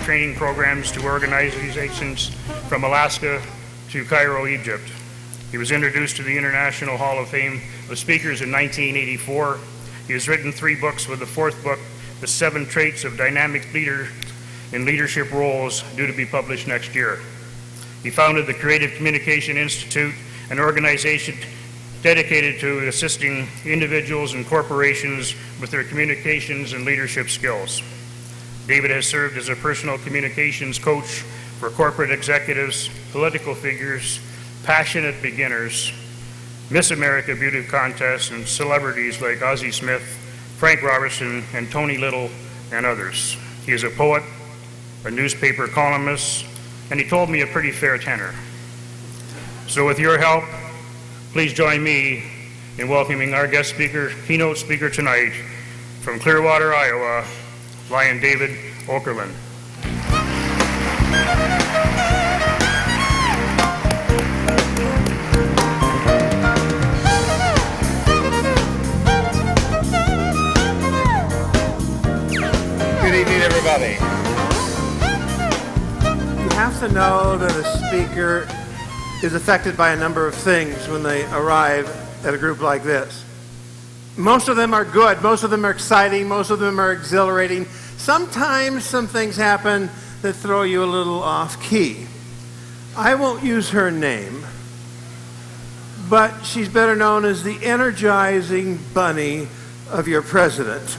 training programs to organizations from Alaska to Cairo, Egypt. He was introduced to the International Hall of Fame of Speakers in 1984. He has written 3 books, with the 4th book, The 7 Traits of Dynamic Leader in Leadership Roles, due to be published next year. He founded the Creative Communication Institute, an organization dedicated to assisting individuals and corporations with their communications and leadership skills. David has served as a personal communications coach for corporate executives, political figures, passionate beginners, Miss America Beauty Contest, and celebrities like Ozzie Smith, Frank Robertson, and Tony Little, and others. He is a poet, a newspaper columnist, and he told me a pretty fair tenor. So with your help, please join me in welcoming our guest speaker, keynote speaker tonight, from Clearwater, Iowa, Lion David Okerlund. Good evening, everybody. You have to know that a speaker is affected by a number of things when they arrive at a group like this. Most of them are good, most of them are exciting, most of them are exhilarating. Sometimes some things happen that throw you a little off key. I won't use her name, but she's better known as the energizing bunny of your president,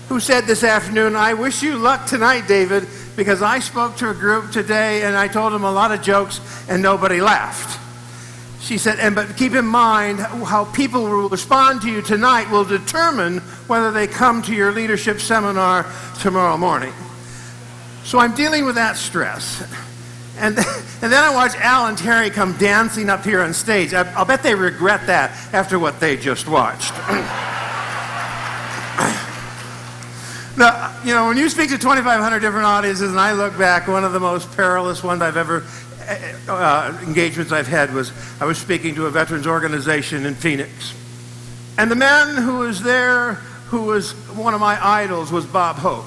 who said this afternoon, "I wish you luck tonight, David, because I spoke to a group today and I told them a lot of jokes and nobody laughed." She said, but keep in mind how people will respond to you tonight will determine whether they come to your leadership seminar tomorrow morning. So I'm dealing with that stress. And then I watch Al and Terry come dancing up here on stage. I'll bet they regret that after what they just watched. Now, you know, when you speak to 2,500 different audiences, and I look back, one of the most perilous ones I've ever, engagements I've had was, I was speaking to a veterans organization in Phoenix. And the man who was there, who was one of my idols, was Bob Hope.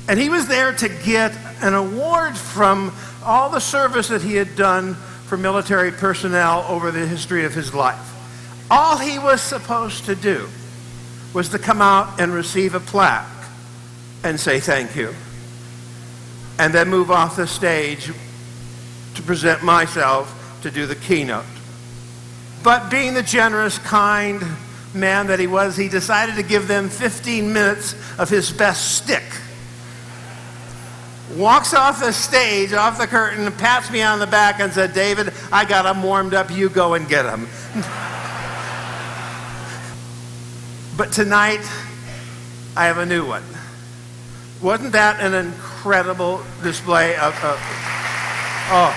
And he was there to get an award from all the service that he had done for military personnel over the history of his life. All he was supposed to do was to come out and receive a plaque and say thank you, and then move off the stage to present myself to do the keynote. But being the generous, kind man that he was, he decided to give them 15 minutes of his best stick. Walks off the stage, off the curtain, and pats me on the back and said, "David, I got them warmed up, you go and get them." But tonight, I have a new one. Wasn't that an incredible display of oh.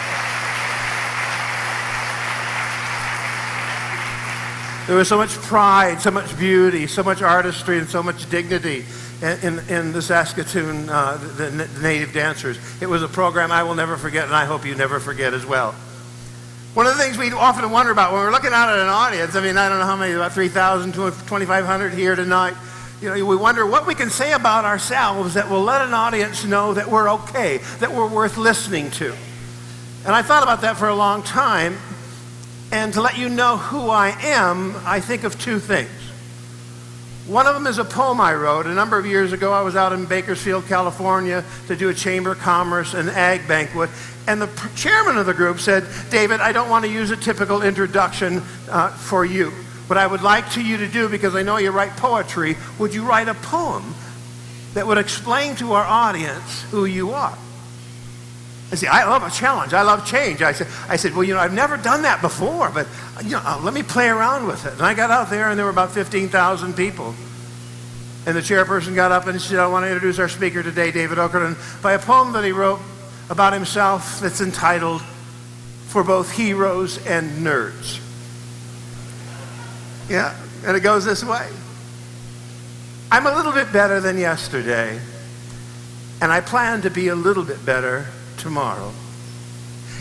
There was so much pride, so much beauty, so much artistry, and so much dignity in the Saskatoon, the native dancers. It was a program I will never forget, and I hope you never forget as well. One of the things we often wonder about when we're looking out at an audience, I mean, I don't know how many, about 3,000, 2,500 here tonight. You know, we wonder what we can say about ourselves that will let an audience know that we're okay, that we're worth listening to. And I thought about that for a long time. And to let you know who I am, I think of 2 things. One of them is a poem I wrote a number of years ago. I was out in Bakersfield, California to do a Chamber of Commerce and Ag banquet. And the chairman of the group said, "David, I don't want to use a typical introduction for you. What I would like you to do, because I know you write poetry, would you write a poem that would explain to our audience who you are?" I said, "I love a challenge. I love change." I said, "Well, you know, I've never done that before, but you know, let me play around with it." And I got out there, and there were about 15,000 people. And the chairperson got up and said, "I want to introduce our speaker today, David Okerlund, by a poem that he wrote about himself that's entitled, 'For Both Heroes and Nerds.'" Yeah, and it goes this way. "I'm a little bit better than yesterday, and I plan to be a little bit better tomorrow.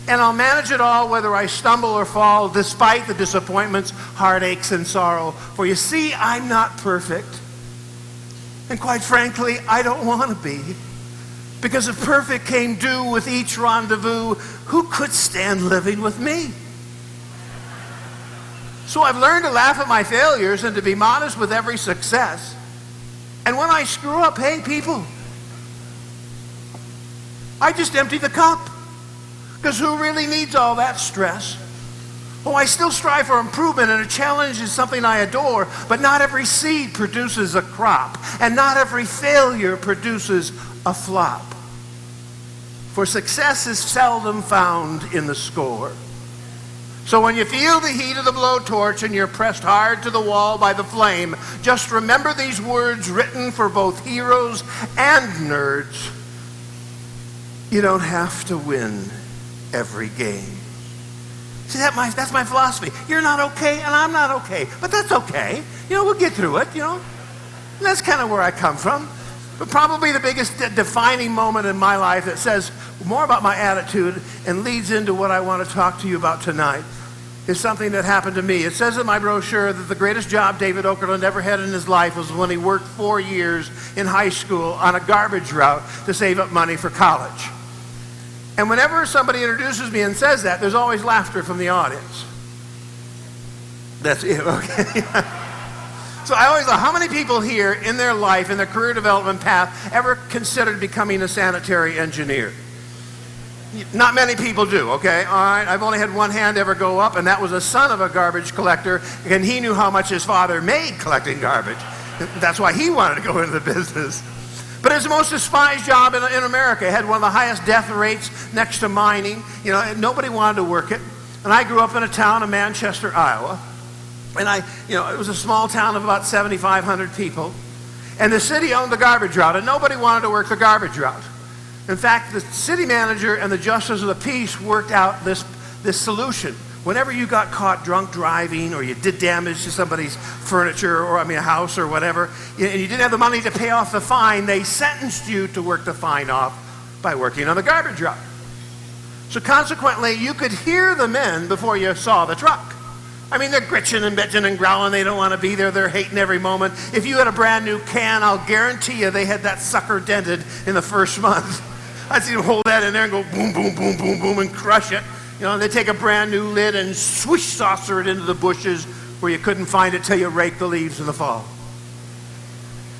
And I'll manage it all whether I stumble or fall, despite the disappointments, heartaches, and sorrow. For you see, I'm not perfect. And quite frankly, I don't want to be. Because if perfect came due with each rendezvous, who could stand living with me? So I've learned to laugh at my failures and to be modest with every success. And when I screw up, hey, people, I just empty the cup. Because who really needs all that stress? Oh, I still strive for improvement, and a challenge is something I adore, but not every seed produces a crop, and not every failure produces a flop. For success is seldom found in the score. So when you feel the heat of the blowtorch and you're pressed hard to the wall by the flame, just remember these words written for both heroes and nerds. You don't have to win every game. See, that's my philosophy. You're not okay, and I'm not okay. But that's okay. We'll get through it, And that's kind of where I come from. But probably the biggest defining moment in my life that says more about my attitude and leads into what I want to talk to you about tonight is something that happened to me. It says in my brochure that the greatest job David Okerlund ever had in his life was when he worked 4 years in high school on a garbage route to save up money for college. And whenever somebody introduces me and says that, there's always laughter from the audience. That's it, okay? So I always thought, how many people here in their life, in their career development path, ever considered becoming a sanitary engineer? Not many people do, okay? All right, I've only had one hand ever go up, and that was a son of a garbage collector, and he knew how much his father made collecting garbage. That's why he wanted to go into the business. But it's the most despised job in America. It had one of the highest death rates next to mining. Nobody wanted to work it. And I grew up in a town of Manchester, Iowa. And it was a small town of about 7,500 people. And the city owned the garbage route, and nobody wanted to work the garbage route. In fact, the city manager and the justice of the peace worked out this solution. Whenever you got caught drunk driving or you did damage to somebody's furniture or, a house or whatever, and you didn't have the money to pay off the fine, they sentenced you to work the fine off by working on the garbage truck. So consequently, you could hear the men before you saw the truck. They're gritching and bitching and growling. They don't want to be there. They're hating every moment. If you had a brand new can, I'll guarantee you they had that sucker dented in the first month. I'd see them hold that in there and go boom, boom, boom, boom, boom, and crush it. They take a brand new lid and swish saucer it into the bushes where you couldn't find it till you rake the leaves in the fall.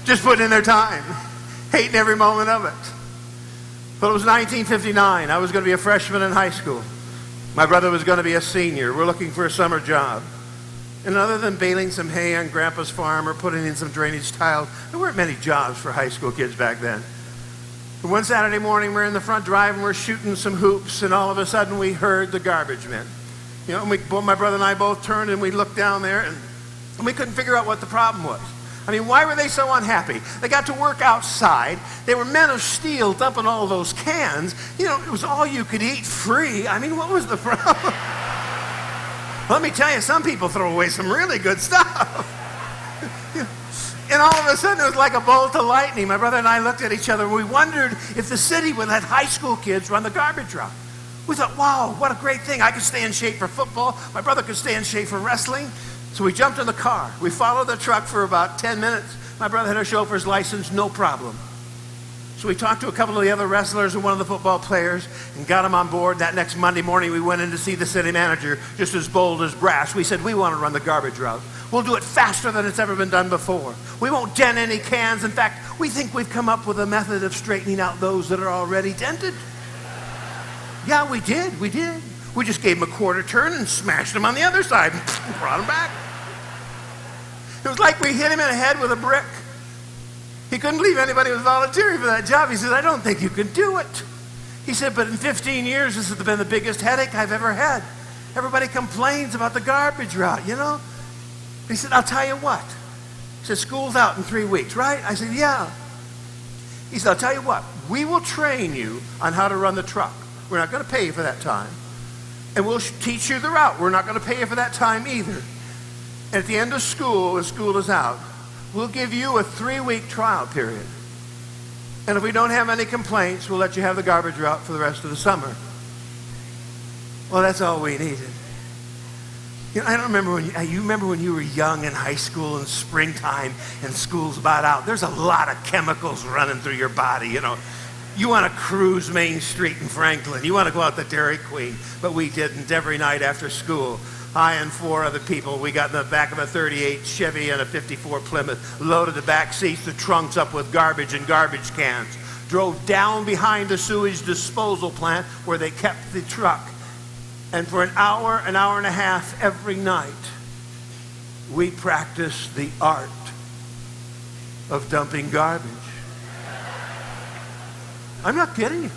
Just putting in their time, hating every moment of it. But it was 1959. I was going to be a freshman in high school. My brother was going to be a senior. We're looking for a summer job. And other than baling some hay on Grandpa's farm or putting in some drainage tile, there weren't many jobs for high school kids back then. And one Saturday morning, we're in the front drive and we're shooting some hoops, and all of a sudden we heard the garbage men. And my brother and I both turned and we looked down there, and we couldn't figure out what the problem was. Why were they so unhappy? They got to work outside. They were men of steel dumping all those cans. It was all you could eat free. What was the problem? Let me tell you, some people throw away some really good stuff. And all of a sudden, it was like a bolt of lightning. My brother and I looked at each other, and we wondered if the city would let high school kids run the garbage route. We thought, wow, what a great thing. I could stay in shape for football. My brother could stay in shape for wrestling. So we jumped in the car. We followed the truck for about 10 minutes. My brother had a chauffeur's license, no problem. So we talked to a couple of the other wrestlers and one of the football players and got them on board. That next Monday morning, we went in to see the city manager, just as bold as brass. We said, we want to run the garbage route. We'll do it faster than it's ever been done before. We won't dent any cans. In fact, we think we've come up with a method of straightening out those that are already dented. Yeah, we did. We just gave them a quarter turn and smashed them on the other side and brought them back. It was like we hit him in the head with a brick. He couldn't believe anybody was volunteering for that job. He said, I don't think you can do it. He said, but in 15 years, this has been the biggest headache I've ever had. Everybody complains about the garbage route, He said, I'll tell you what. He said, school's out in 3 weeks, right? I said, yeah. He said, I'll tell you what. We will train you on how to run the truck. We're not going to pay you for that time. And we'll teach you the route. We're not going to pay you for that time either. And at the end of school, when school is out, we'll give you a 3-week trial period. And if we don't have any complaints, we'll let you have the garbage route for the rest of the summer. Well, that's all we needed. I don't remember you remember when you were young in high school in springtime and school's about out. There's a lot of chemicals running through your body, You want to cruise Main Street in Franklin. You want to go out to Dairy Queen. But we didn't. Every night after school, I and 4 other people, we got in the back of a 38 Chevy and a 54 Plymouth, loaded the back seats, the trunks up with garbage and garbage cans, drove down behind the sewage disposal plant where they kept the truck. And for an hour and a half every night, we practiced the art of dumping garbage. I'm not kidding you.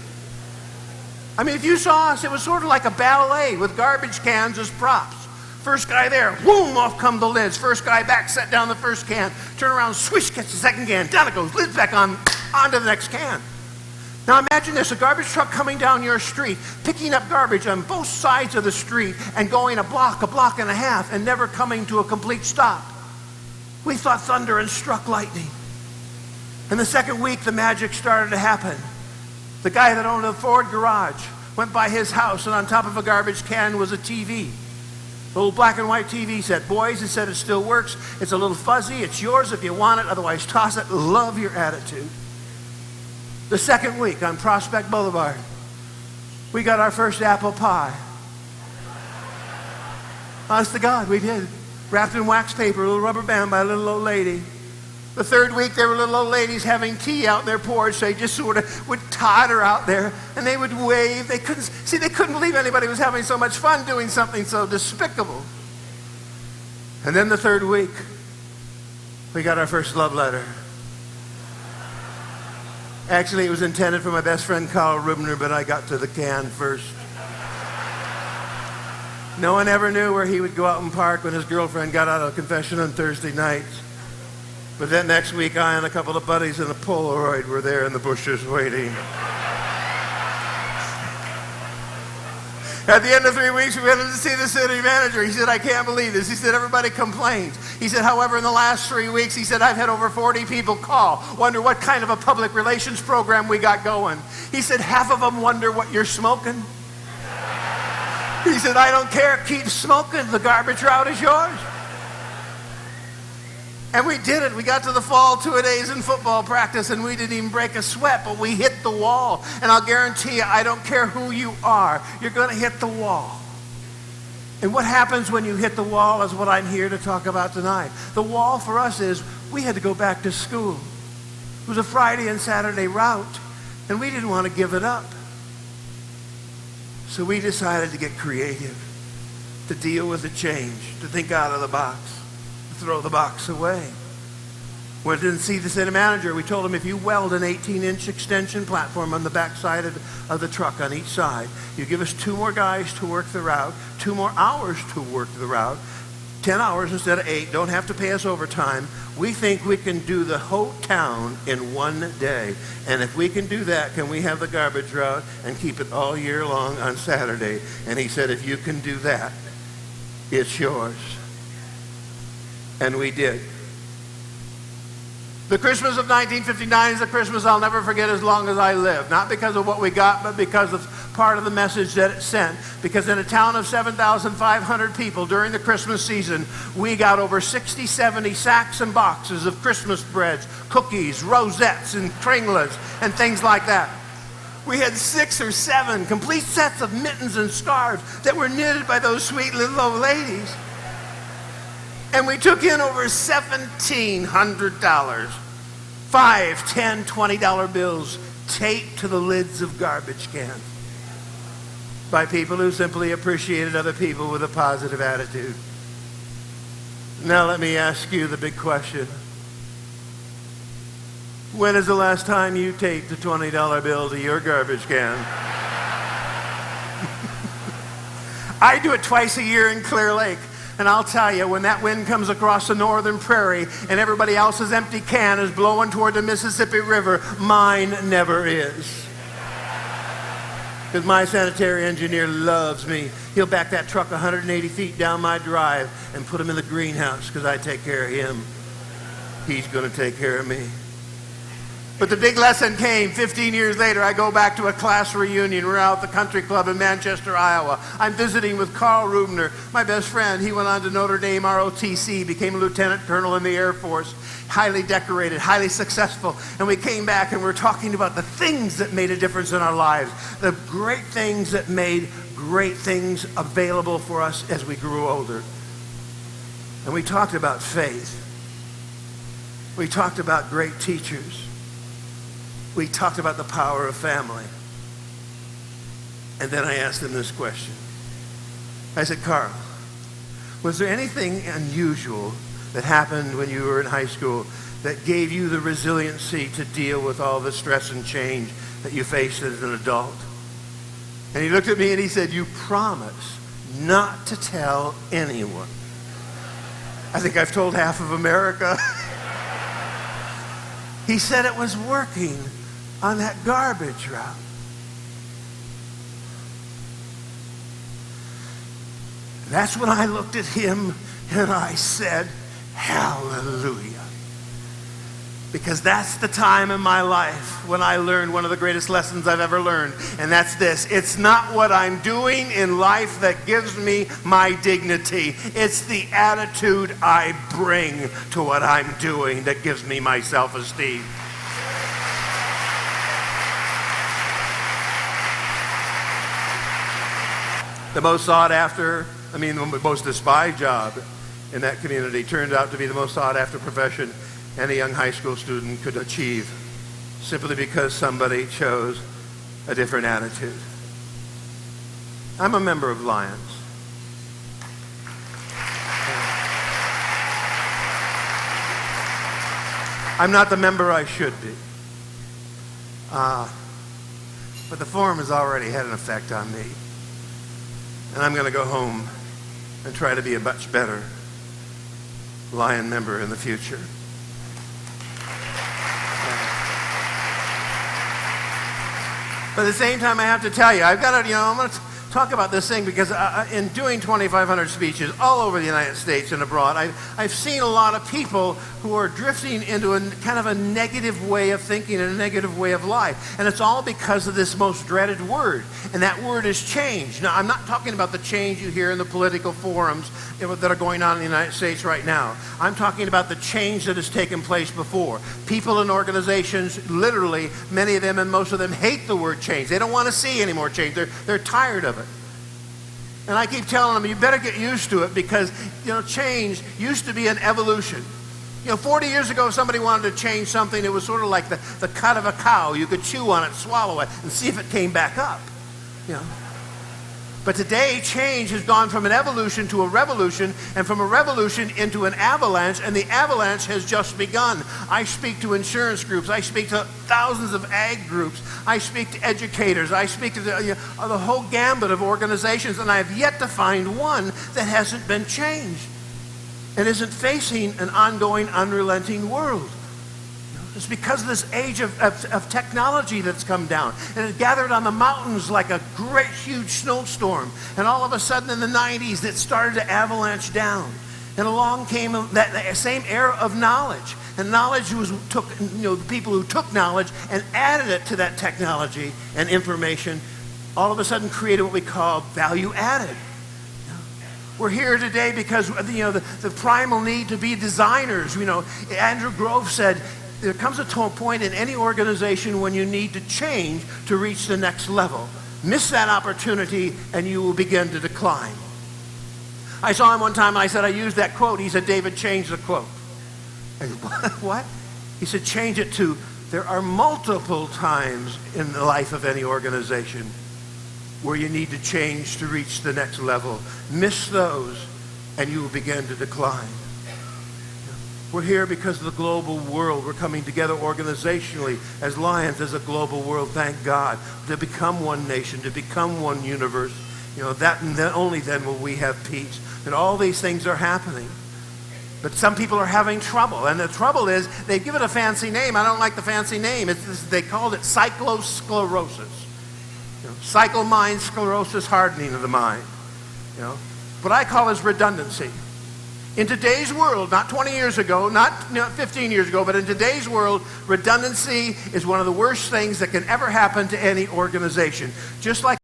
I mean, if you saw us, it was sort of like a ballet with garbage cans as props. First guy there, boom, off come the lids. First guy back, set down the first can. Turn around, swish, gets the second can. Down it goes, lids back on to the next can. Now imagine this, a garbage truck coming down your street, picking up garbage on both sides of the street and going a block and a half and never coming to a complete stop. We thought thunder and struck lightning. And the second week, the magic started to happen. The guy that owned a Ford garage went by his house, and on top of a garbage can was a TV. A little black and white TV set. Boys, he said, it still works. It's a little fuzzy. It's yours if you want it. Otherwise, toss it. Love your attitude. The second week on Prospect Boulevard, we got our first apple pie. Honest to God, we did. Wrapped in wax paper, a little rubber band by a little old lady. The third week, there were little old ladies having tea out in their porch. They just sort of would totter out there, and they would wave. They couldn't believe anybody was having so much fun doing something so despicable. And then the third week, we got our first love letter. Actually, it was intended for my best friend, Carl Rubner, but I got to the can first. No one ever knew where he would go out and park when his girlfriend got out of confession on Thursday nights. But then next week, I and a couple of buddies in a Polaroid were there in the bushes waiting. At the end of 3 weeks, we went in to see the city manager. He said, I can't believe this. He said, everybody complains. He said, however, in the last 3 weeks, he said, I've had over 40 people call, wonder what kind of a public relations program we got going. He said, half of them wonder what you're smoking. He said, I don't care. Keep smoking. The garbage route is yours. And we did it. We got to the fall 2-a-days in football practice, and we didn't even break a sweat, but we hit the wall. And I'll guarantee you, I don't care who you are, you're going to hit the wall. And what happens when you hit the wall is what I'm here to talk about tonight. The wall for us is we had to go back to school. It was a Friday and Saturday route, and we didn't want to give it up. So we decided to get creative, to deal with the change, to think out of the box. Throw the box away. We didn't see the city manager. We told him, if you weld an 18-inch extension platform on the back side of the truck on each side, you give us 2 more guys to work the route, 2 more hours to work the route, 10 hours instead of 8, don't have to pay us overtime. We think we can do the whole town in 1 day. And if we can do that, can we have the garbage route and keep it all year long on Saturday? And he said, if you can do that, it's yours. And we did. The Christmas of 1959 is a Christmas I'll never forget as long as I live. Not because of what we got, but because of part of the message that it sent. Because in a town of 7,500 people during the Christmas season, we got over 60, 70 sacks and boxes of Christmas breads, cookies, rosettes, and kringlers, and things like that. We had 6 or 7 complete sets of mittens and scarves that were knitted by those sweet little old ladies. And we took in over $1,700. $5, $10, $20 bills taped to the lids of garbage cans by people who simply appreciated other people with a positive attitude. Now let me ask you the big question. When is the last time you taped a $20 bill to your garbage can? I do it twice a year in Clear Lake. And I'll tell you, when that wind comes across the northern prairie and everybody else's empty can is blowing toward the Mississippi River, mine never is. Because my sanitary engineer loves me. He'll back that truck 180 feet down my drive and put him in the greenhouse because I take care of him. He's going to take care of me. But the big lesson came 15 years later. I go back to a class reunion. We're out at the country club in Manchester, Iowa. I'm visiting with Carl Rubner, my best friend. He went on to Notre Dame ROTC, became a lieutenant colonel in the Air Force, highly decorated, highly successful. And we came back and we're talking about the things that made a difference in our lives, the great things that made great things available for us as we grew older. And we talked about faith. We talked about great teachers. We talked about the power of family. And then I asked him this question. I said, Carl, was there anything unusual that happened when you were in high school that gave you the resiliency to deal with all the stress and change that you faced as an adult? And he looked at me and he said, you promise not to tell anyone. I think I've told half of America. He said it was working on that garbage route. That's when I looked at him and I said, hallelujah. Because that's the time in my life when I learned one of the greatest lessons I've ever learned. And that's this. It's not what I'm doing in life that gives me my dignity. It's the attitude I bring to what I'm doing that gives me my self-esteem. The most sought after, the most despised job in that community turned out to be the most sought after profession any young high school student could achieve, simply because somebody chose a different attitude. I'm a member of Lions. I'm not the member I should be. But the forum has already had an effect on me. And I'm going to go home and try to be a much better Lion member in the future. But at the same time, I have to tell you, I'm going to talk about this thing because in doing 2,500 speeches all over the United States and abroad, I've seen a lot of people who are drifting into a kind of a negative way of thinking and a negative way of life. And it's all because of this most dreaded word. And that word is change. Now, I'm not talking about the change you hear in the political forums that are going on in the United States right now. I'm talking about the change that has taken place before. People and organizations, literally, many of them and most of them hate the word change. They don't want to see any more change. They're tired of it. And I keep telling them, you better get used to it because, change used to be an evolution. 40 years ago, if somebody wanted to change something, it was sort of like the cut of a cow. You could chew on it, swallow it, and see if it came back up. But today, change has gone from an evolution to a revolution, and from a revolution into an avalanche, and the avalanche has just begun. I speak to insurance groups. I speak to thousands of ag groups. I speak to educators. I speak to the whole gambit of organizations, and I have yet to find one that hasn't been changed and isn't facing an ongoing, unrelenting world. It's because of this age of technology that's come down. And it gathered on the mountains like a great, huge snowstorm. And all of a sudden in the 90s, it started to avalanche down. And along came that same era of knowledge. And knowledge took the people who took knowledge and added it to that technology and information, all of a sudden created what we call value added. We're here today because the primal need to be designers. Andrew Grove said, there comes a point in any organization when you need to change to reach the next level. Miss that opportunity and you will begin to decline. I saw him one time and I said, I used that quote. He said, David, change the quote. I said, what? He said, change it to, there are multiple times in the life of any organization where you need to change to reach the next level. Miss those and you will begin to decline. We're here because of the global world. We're coming together organizationally as Lions, as a global world, thank God, to become one nation, to become one universe. That and then only then will we have peace. And all these things are happening. But some people are having trouble. And the trouble is, they give it a fancy name. I don't like the fancy name. They called it cyclosclerosis. Cycle mind sclerosis, hardening of the mind. What I call is redundancy. In today's world, not 20 years ago, not 15 years ago, but in today's world, redundancy is one of the worst things that can ever happen to any organization. Just like